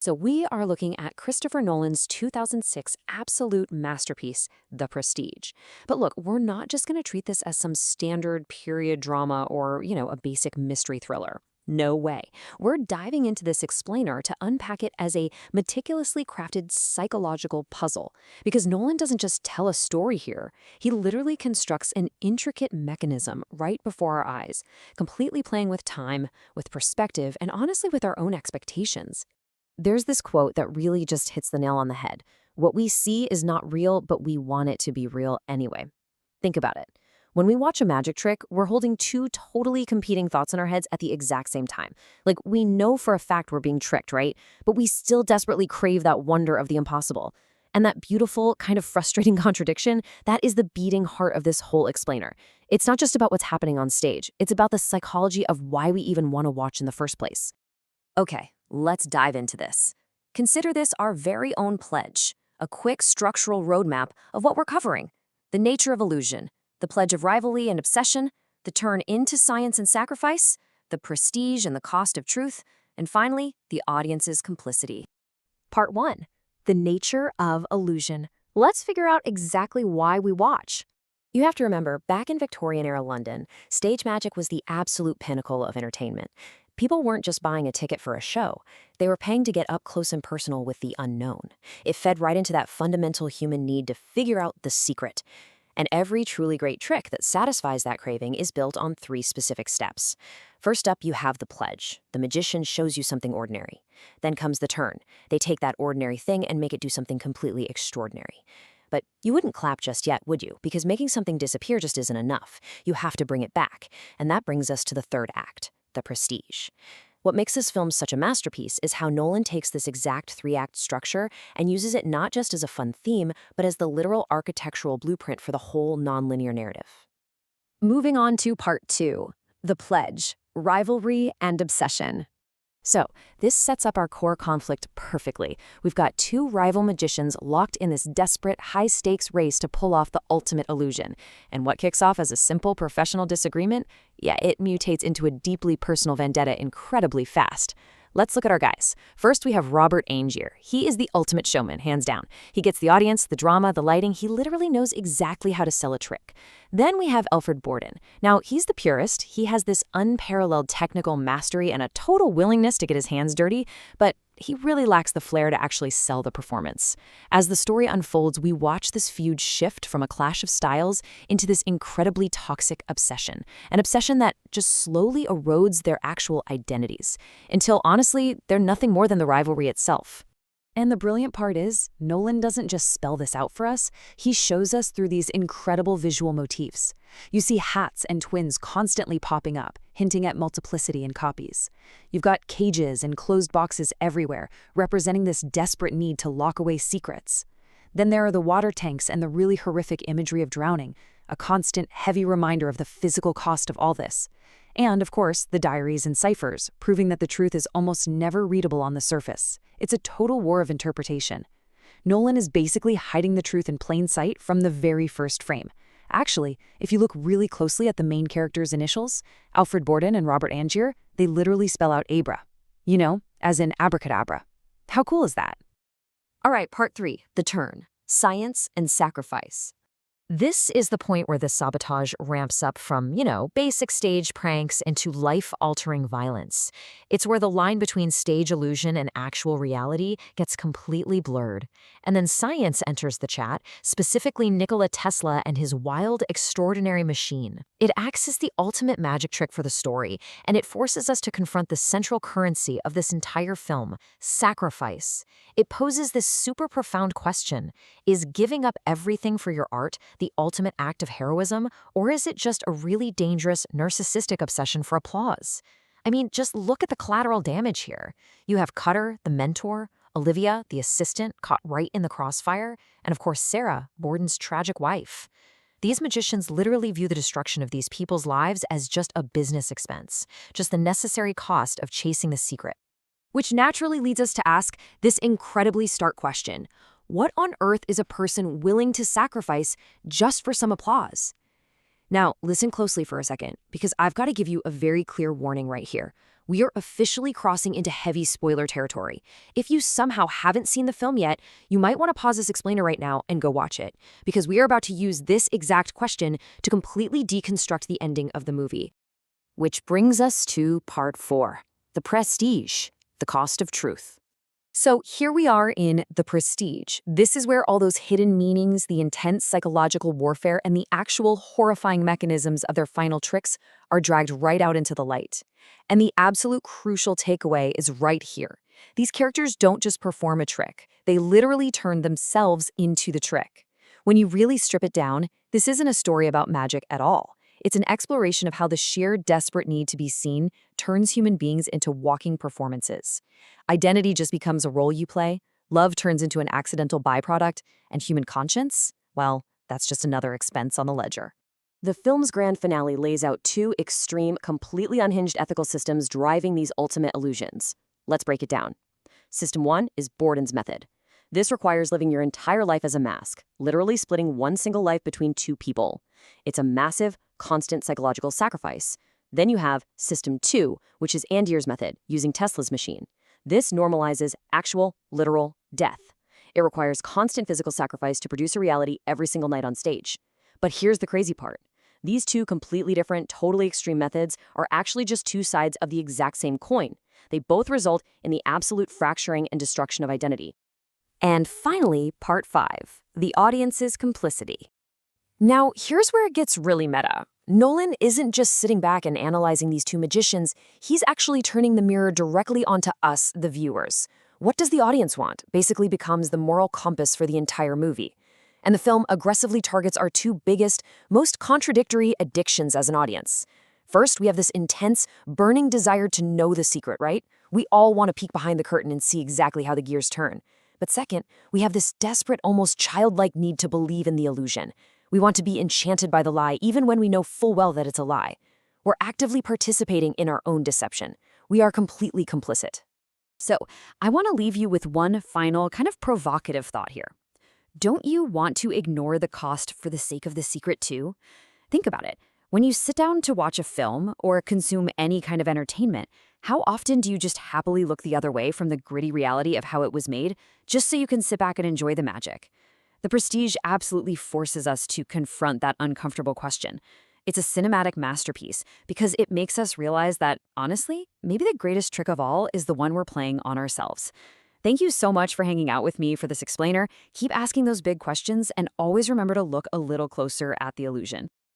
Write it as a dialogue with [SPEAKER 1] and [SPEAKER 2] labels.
[SPEAKER 1] So we are looking at Christopher Nolan's 2006 absolute masterpiece, The Prestige. But look, we're not just going to treat this as some standard period drama or, a basic mystery thriller. No way. We're diving into this explainer to unpack it as a meticulously crafted psychological puzzle. Because Nolan doesn't just tell a story here, he literally constructs an intricate mechanism right before our eyes, completely playing with time, with perspective, and honestly with our own expectations. There's this quote that really just hits the nail on the head. What we see is not real, but we want it to be real anyway. Think about it. When we watch a magic trick, we're holding two totally competing thoughts in our heads at the exact same time. Like, we know for a fact we're being tricked, right? But we still desperately crave that wonder of the impossible. And that beautiful, kind of frustrating contradiction, that is the beating heart of this whole explainer. It's not just about what's happening on stage. It's about the psychology of why we even want to watch in the first place. Okay, let's dive into this. Consider this our very own pledge, a quick structural roadmap of what we're covering. The nature of illusion, the pledge of rivalry and obsession, the turn into science and sacrifice, the prestige and the cost of truth, and finally, the audience's complicity. Part 1. The nature of illusion. Let's figure out exactly why we watch. You have to remember, back in Victorian-era London, stage magic was the absolute pinnacle of entertainment. People weren't just buying a ticket for a show. They were paying to get up close and personal with the unknown. It fed right into that fundamental human need to figure out the secret. And every truly great trick that satisfies that craving is built on 3 specific steps. First up, you have the pledge. The magician shows you something ordinary. Then comes the turn. They take that ordinary thing and make it do something completely extraordinary. But you wouldn't clap just yet, would you? Because making something disappear just isn't enough. You have to bring it back. And that brings us to the third act. The prestige. What makes this film such a masterpiece is how Nolan takes this exact 3-act structure and uses it not just as a fun theme, but as the literal architectural blueprint for the whole nonlinear narrative. Moving on to part 2, the pledge, rivalry and obsession. So, this sets up our core conflict perfectly. We've got 2 rival magicians locked in this desperate, high-stakes race to pull off the ultimate illusion. And what kicks off as a simple professional disagreement? Yeah, it mutates into a deeply personal vendetta incredibly fast. Let's look at our guys. First, we have Robert Angier. He is the ultimate showman, hands down. He gets the audience, the drama, the lighting. He literally knows exactly how to sell a trick. Then we have Alfred Borden. Now, he's the purist. He has this unparalleled technical mastery and a total willingness to get his hands dirty, but he really lacks the flair to actually sell the performance. As the story unfolds, we watch this feud shift from a clash of styles into this incredibly toxic obsession, an obsession that just slowly erodes their actual identities, until honestly, they're nothing more than the rivalry itself. And the brilliant part is, Nolan doesn't just spell this out for us, he shows us through these incredible visual motifs. You see hats and twins constantly popping up, hinting at multiplicity in copies. You've got cages and closed boxes everywhere, representing this desperate need to lock away secrets. Then there are the water tanks and the really horrific imagery of drowning, a constant, heavy reminder of the physical cost of all this. And, of course, the diaries and ciphers, proving that the truth is almost never readable on the surface. It's a total war of interpretation. Nolan is basically hiding the truth in plain sight from the very first frame. Actually, if you look really closely at the main characters' initials, Alfred Borden and Robert Angier, they literally spell out Abra. You know, as in abracadabra. How cool is that? All right, part 3, the turn, science and sacrifice. This is the point where the sabotage ramps up from, basic stage pranks into life-altering violence. It's where the line between stage illusion and actual reality gets completely blurred. And then science enters the chat, specifically Nikola Tesla and his wild, extraordinary machine. It acts as the ultimate magic trick for the story, and it forces us to confront the central currency of this entire film, sacrifice. It poses this super profound question: is giving up everything for your art the ultimate act of heroism, or is it just a really dangerous, narcissistic obsession for applause? I mean, just look at the collateral damage here. You have Cutter, the mentor, Olivia, the assistant, caught right in the crossfire, and of course Sarah, Borden's tragic wife. These magicians literally view the destruction of these people's lives as just a business expense, just the necessary cost of chasing the secret. Which naturally leads us to ask this incredibly stark question: what on earth is a person willing to sacrifice just for some applause? Now, listen closely for a second, because I've got to give you a very clear warning right here. we are officially crossing into heavy spoiler territory. If you somehow haven't seen the film yet, you might want to pause this explainer right now and go watch it, because we are about to use this exact question to completely deconstruct the ending of the movie. Which brings us to part 4, The Prestige, the cost of truth. So here we are in The Prestige. This is where all those hidden meanings, the intense psychological warfare, and the actual horrifying mechanisms of their final tricks are dragged right out into the light. And the absolute crucial takeaway is right here. These characters don't just perform a trick. They literally turn themselves into the trick. When you really strip it down, this isn't a story about magic at all. It's an exploration of how the sheer desperate need to be seen turns human beings into walking performances. Identity just becomes a role you play, love turns into an accidental byproduct, and human conscience, well, that's just another expense on the ledger. The film's grand finale lays out 2 extreme, completely unhinged ethical systems driving these ultimate illusions. Let's break it down. System 1 is Borden's method. This requires living your entire life as a mask, literally splitting one single life between 2 people. It's a massive, constant psychological sacrifice. Then you have System 2, which is Andier's method, using Tesla's machine. This normalizes actual, literal death. It requires constant physical sacrifice to produce a reality every single night on stage. But here's the crazy part. These 2 completely different, totally extreme methods are actually just 2 sides of the exact same coin. They both result in the absolute fracturing and destruction of identity. And finally, part 5, the audience's complicity. Now, here's where it gets really meta. Nolan isn't just sitting back and analyzing these 2 magicians, he's actually turning the mirror directly onto us, the viewers. What does the audience want basically becomes the moral compass for the entire movie. And the film aggressively targets our 2 biggest, most contradictory addictions as an audience. First, we have this intense, burning desire to know the secret, right? We all want to peek behind the curtain and see exactly how the gears turn. But second, we have this desperate, almost childlike need to believe in the illusion. We want to be enchanted by the lie, even when we know full well that it's a lie. We're actively participating in our own deception. We are completely complicit. So, I want to leave you with one final, kind of provocative thought here. Don't you want to ignore the cost for the sake of the secret too? Think about it. When you sit down to watch a film or consume any kind of entertainment, how often do you just happily look the other way from the gritty reality of how it was made, just so you can sit back and enjoy the magic? The Prestige absolutely forces us to confront that uncomfortable question. It's a cinematic masterpiece because it makes us realize that, honestly, maybe the greatest trick of all is the one we're playing on ourselves. Thank you so much for hanging out with me for this explainer. Keep asking those big questions and always remember to look a little closer at the illusion.